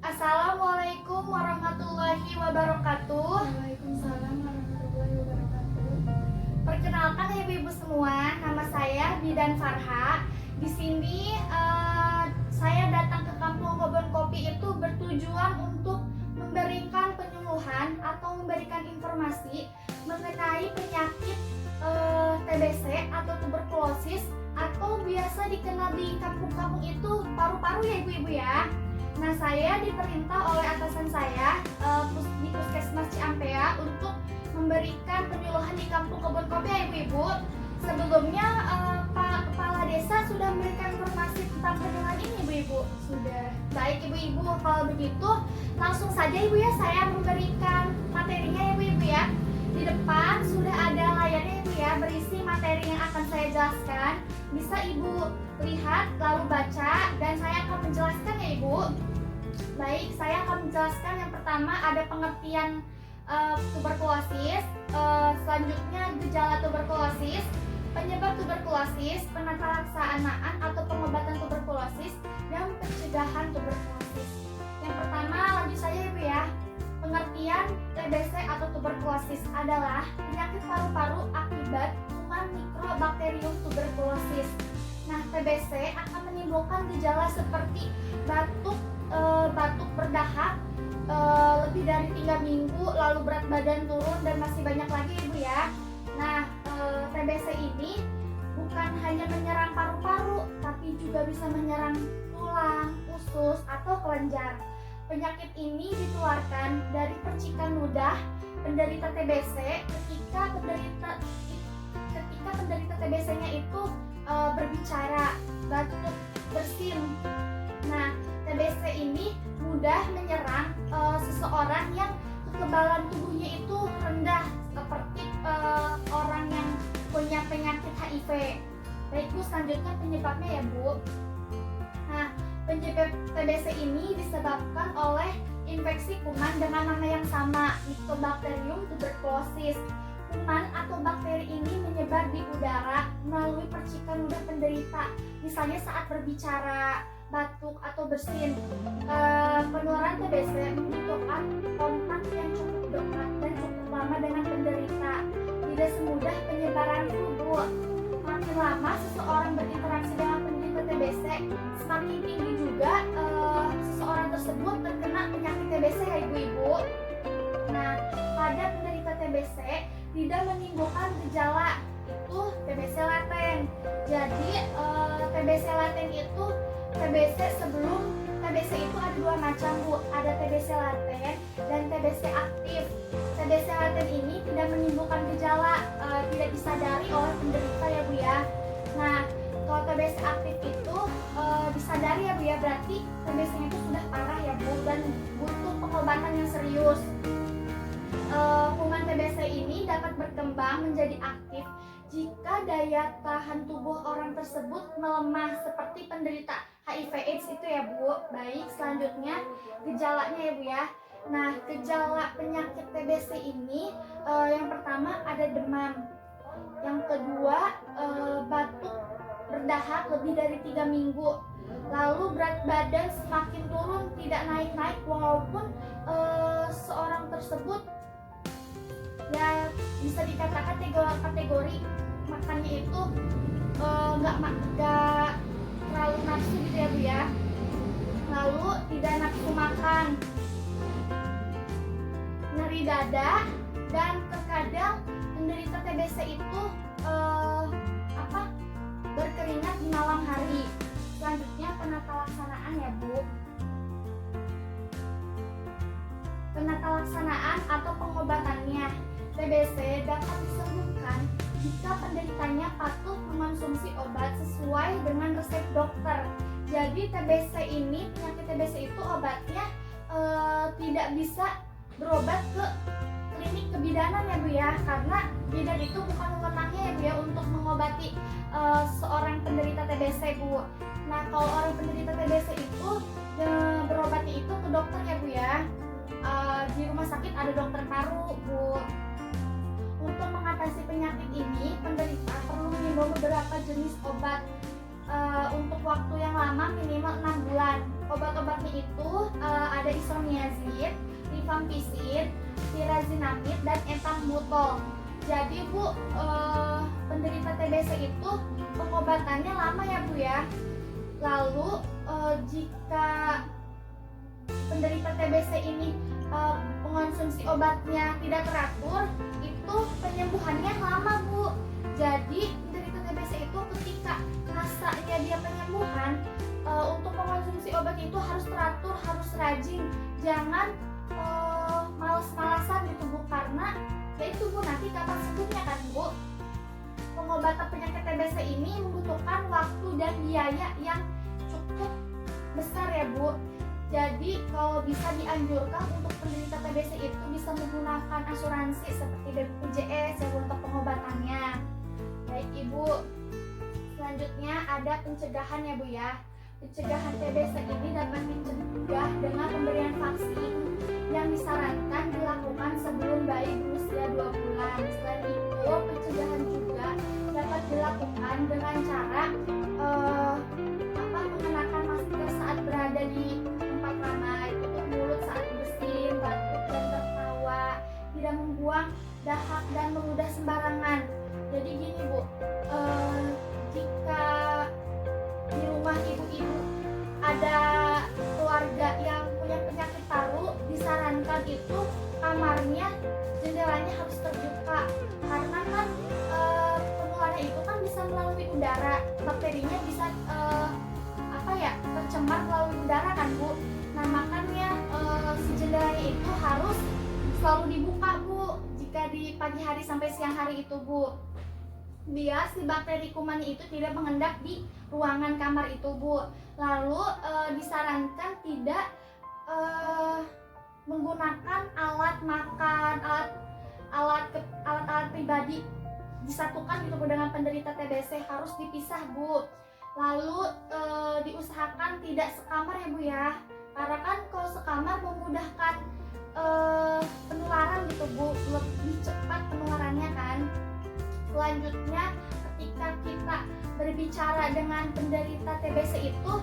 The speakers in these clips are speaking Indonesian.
Assalamualaikum warahmatullahi wabarakatuh. Waalaikumsalam warahmatullahi wabarakatuh. Perkenalkan ya ibu-ibu semua, nama saya Bidan Farha. Di sini saya datang ke Kampung Kebon Kopi itu bertujuan untuk memberikan penyuluhan atau memberikan informasi mengenai penyakit TBC atau tuberkulosis atau biasa dikenal di kampung-kampung itu paru-paru ya ibu-ibu ya. Nah, saya diperintah oleh atasan saya di Puskesmas Ciampea untuk memberikan penyuluhan di Kampung Kebon Kopi ya ibu-ibu. Sebelumnya Pak Kepala Desa sudah memberikan informasi tentang penyuluhan ini ibu-ibu. Sudah. Baik ibu-ibu, kalau begitu langsung saja ibu ya saya memberikan materinya ya ibu-ibu ya. Di depan sudah ada layarnya ibu ya, berisi materi yang akan saya jelaskan. Bisa ibu lihat lalu baca dan saya akan menjelaskan ya ibu. Baik, saya akan menjelaskan yang pertama ada pengertian tuberkulosis, selanjutnya gejala tuberkulosis, penyebab tuberkulosis, penata laksanaan atau pengobatan tuberkulosis, dan pencegahan tuberkulosis. Yang pertama lanjut saja ibu ya. Pengertian TBC atau tuberkulosis adalah penyakit paru-paru akibat kuman mikrobakterium tuberkulosis. Nah, TBC akan menimbulkan gejala seperti batuk berdahak lebih dari 3 minggu, lalu berat badan turun dan masih banyak lagi ibu ya. Nah, TBC ini bukan hanya menyerang paru-paru, tapi juga bisa menyerang tulang, usus, atau kelenjar. Penyakit ini ditularkan dari percikan ludah penderita TBC ketika penderita TBC-nya itu berbicara, batuk, bersin. Nah, TBC ini mudah menyerang seseorang yang kekebalan tubuhnya itu rendah, seperti orang yang punya penyakit HIV. Baik Bu, selanjutnya penyebabnya ya Bu. Nah, penyebab TBC ini disebabkan oleh infeksi kuman dengan nama yang sama, Mycobacterium tuberculosis. Kuman atau bakteri ini menyebar di udara melalui percikan ludah penderita, misalnya saat berbicara, batuk, atau bersin. Penularan TBC membutuhkan kontak yang cukup dekat dan cukup lama dengan penderita. Tidak semudah penyebaran flu. Makin lama seseorang berinteraksi dengan penderita TBC, semakin tinggi juga seseorang tersebut terkena penyakit TBC ya ibu-ibu. Nah, pada penderita TBC tidak menimbulkan gejala, itu TBC laten. Jadi TBC laten itu TBC sebelum TBC itu ada 2 macam Bu, ada TBC laten dan TBC aktif. TBC laten ini tidak menimbulkan gejala, tidak disadari oleh penderita ya Bu ya. Nah, kalau TBC aktif itu disadari ya Bu ya, berarti TBC-nya itu sudah parah ya Bu dan butuh pengobatan yang serius. Kuman TBC ini dapat berkembang menjadi aktif jika daya tahan tubuh orang tersebut melemah seperti penderita HIV/AIDS itu ya Bu. Baik, selanjutnya gejalanya ya Bu ya. Nah, gejala penyakit TBC ini yang pertama ada demam. Yang kedua batuk berdahak lebih dari 3 minggu. Lalu berat badan semakin turun, tidak naik-naik walaupun seorang tersebut ya bisa dikatakan kategori makannya itu nggak terlalu nafsu gitu ya Bu ya. Lalu tidak nafsu makan, nyeri dada, dan terkadang penderita TBC itu berkeringat di malam hari. Selanjutnya penata laksanaan ya Bu. Penata laksanaan atau pengobatannya. TBC dapat disembuhkan jika penderitanya patuh mengonsumsi obat sesuai dengan resep dokter. Jadi TBC ini, penyakit TBC itu obatnya tidak bisa berobat ke klinik kebidanan ya Bu ya, karena bidan itu bukan wewenangnya ya Bu ya untuk mengobati seorang penderita TBC Bu. Nah, kalau orang penderita TBC itu berobatnya itu ke dokter ya Bu ya. Di rumah sakit ada dokter paru Bu. Untuk mengatasi penyakit ini, penderita perlu minum beberapa jenis obat untuk waktu yang lama minimal 6 bulan. Obat-obatnya itu ada isoniazid, rifampicin, pyrazinamid, dan etambutol. Jadi Bu, penderita TBC itu pengobatannya lama ya Bu ya. Lalu jika penderita TBC ini mengonsumsi obatnya tidak teratur, itu penyembuhannya lama Bu. Jadi penderita TBC itu ketika masanya dia penyembuhan, untuk mengonsumsi obat itu harus teratur, harus rajin, jangan malas-malasan gitu Bu, karena ya itu Bu, nanti kapan sembuhnya kan Bu. Pengobatan penyakit TBC ini membutuhkan waktu dan biaya yang cukup besar ya Bu. Jadi kalau bisa dianjurkan untuk penderita TBC itu bisa menggunakan asuransi seperti BPJS ya untuk pengobatannya. Baik Ibu, selanjutnya ada pencegahan ya Bu ya. Pencegahan TBC ini dapat dicegah dengan pemberian vaksin yang disarankan dilakukan sebelum bayi berusia 2 bulan. Selain itu, pencegahan juga dapat dilakukan dengan cara mengenakan masker saat berada di tempat ramai, tutup mulut saat bersin, batuk dan tertawa, tidak membuang dahak dan meludah sembarangan. Jadi gini Bu, jika di rumah ibu-ibu ada keluarga yang punya penyakit paru, disarankan itu kamarnya jendelanya harus terbuka, karena kan penularan itu kan bisa melalui udara, bakterinya bisa tercemar melalui udara kan Bu. Nah makanya si jendelanya itu harus selalu dibuka Bu, jika di pagi hari sampai siang hari itu Bu, biar si bakteri kuman itu tidak mengendap di ruangan kamar itu Bu. Lalu disarankan tidak menggunakan alat makan, alat-alat pribadi disatukan gitu Bu dengan penderita TBC, harus dipisah Bu. Lalu diusahakan tidak sekamar ya Bu ya, karena kan kalau sekamar memudahkan penularan gitu Bu, lebih cepat penularannya kan. Selanjutnya ketika kita berbicara dengan penderita TBC itu,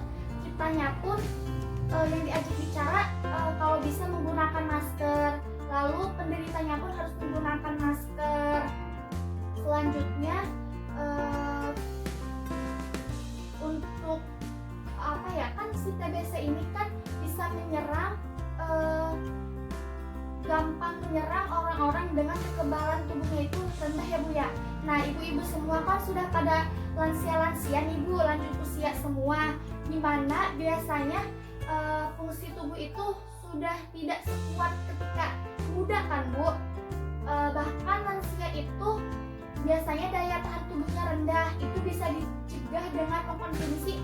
kitanya pun yang diajak bicara kalau bisa menggunakan masker, lalu penderitanya pun harus menggunakan masker. Selanjutnya untuk kan si TBC ini kan bisa menyerang gampang menyerang orang-orang dengan kekebalan tubuhnya itu rendah ya Bu ya. Nah ibu-ibu semua kan sudah pada lansia-lansia nih Bu, lanjut usia semua, dimana biasanya fungsi tubuh itu sudah tidak sekuat ketika muda kan Bu. Bahkan lansia itu biasanya daya tahan tubuhnya rendah, itu bisa dicegah dengan mengkonsumsi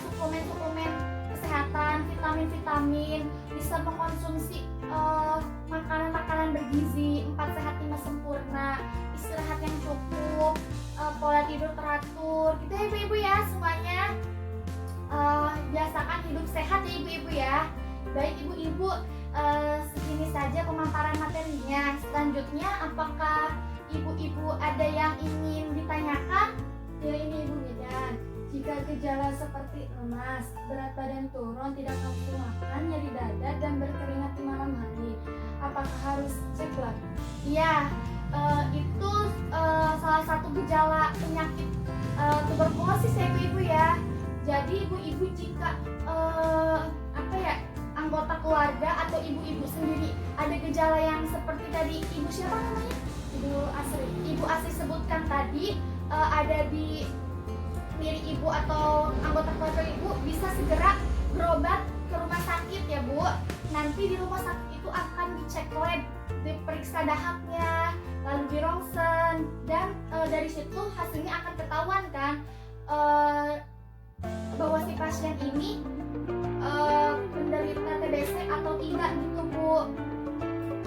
suplemen-suplemen kesehatan, vitamin-vitamin, bisa mengkonsumsi makanan-makanan bergizi, 4 sehat 5 sempurna, istirahat yang cukup, pola tidur teratur, gitu ya ibu-ibu ya semuanya. Biasakan hidup sehat ya ibu-ibu ya. Baik ibu-ibu, segini saja pemaparan materinya. Selanjutnya apakah ibu-ibu ada yang ingin ditanyakan? Ya ini Ibu Medan, jika gejala seperti lemas, berat badan turun, tidak nafsu makan, nyeri dada, dan berkeringat di malam hari, apakah harus cek lab? Iya, itu salah satu gejala penyakit tuberkulosis ya ibu-ibu ya. Jadi ibu-ibu jika anggota keluarga atau ibu-ibu sendiri ada gejala yang seperti tadi ibu siapa namanya? Ibu Asri sebutkan tadi, ada di diri ibu atau anggota keluarga ibu, bisa segera berobat ke rumah sakit ya Bu. Nanti di rumah sakit itu akan dicek lab, diperiksa dahaknya, lalu di rongsen, dan dari situ hasilnya akan ketahuan kan bahwa si pasien ini penderita TBC atau tidak gitu Bu.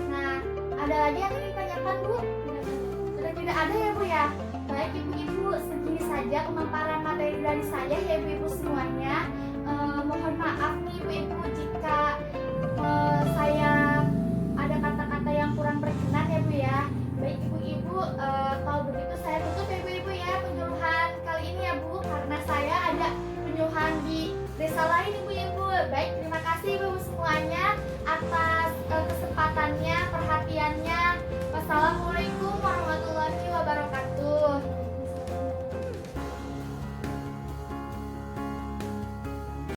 Nah ada lagi yang ingin ditanyakan Bu? Sudah tidak ada ya Bu ya? Baik ibu-ibu, segini saja pemaparan materi dari saya ya ibu-ibu semuanya. Mohon maaf nih ibu-ibu jika saya ada kata-kata yang kurang berkenan ya Bu ya. Baik ibu-ibu, kalau begitu saya tutup ya ibu-ibu ya penyuluhan kali ini ya Bu, karena saya ada Baik, terima kasih Ibu semuanya atas kesempatannya, perhatiannya. Wassalamualaikum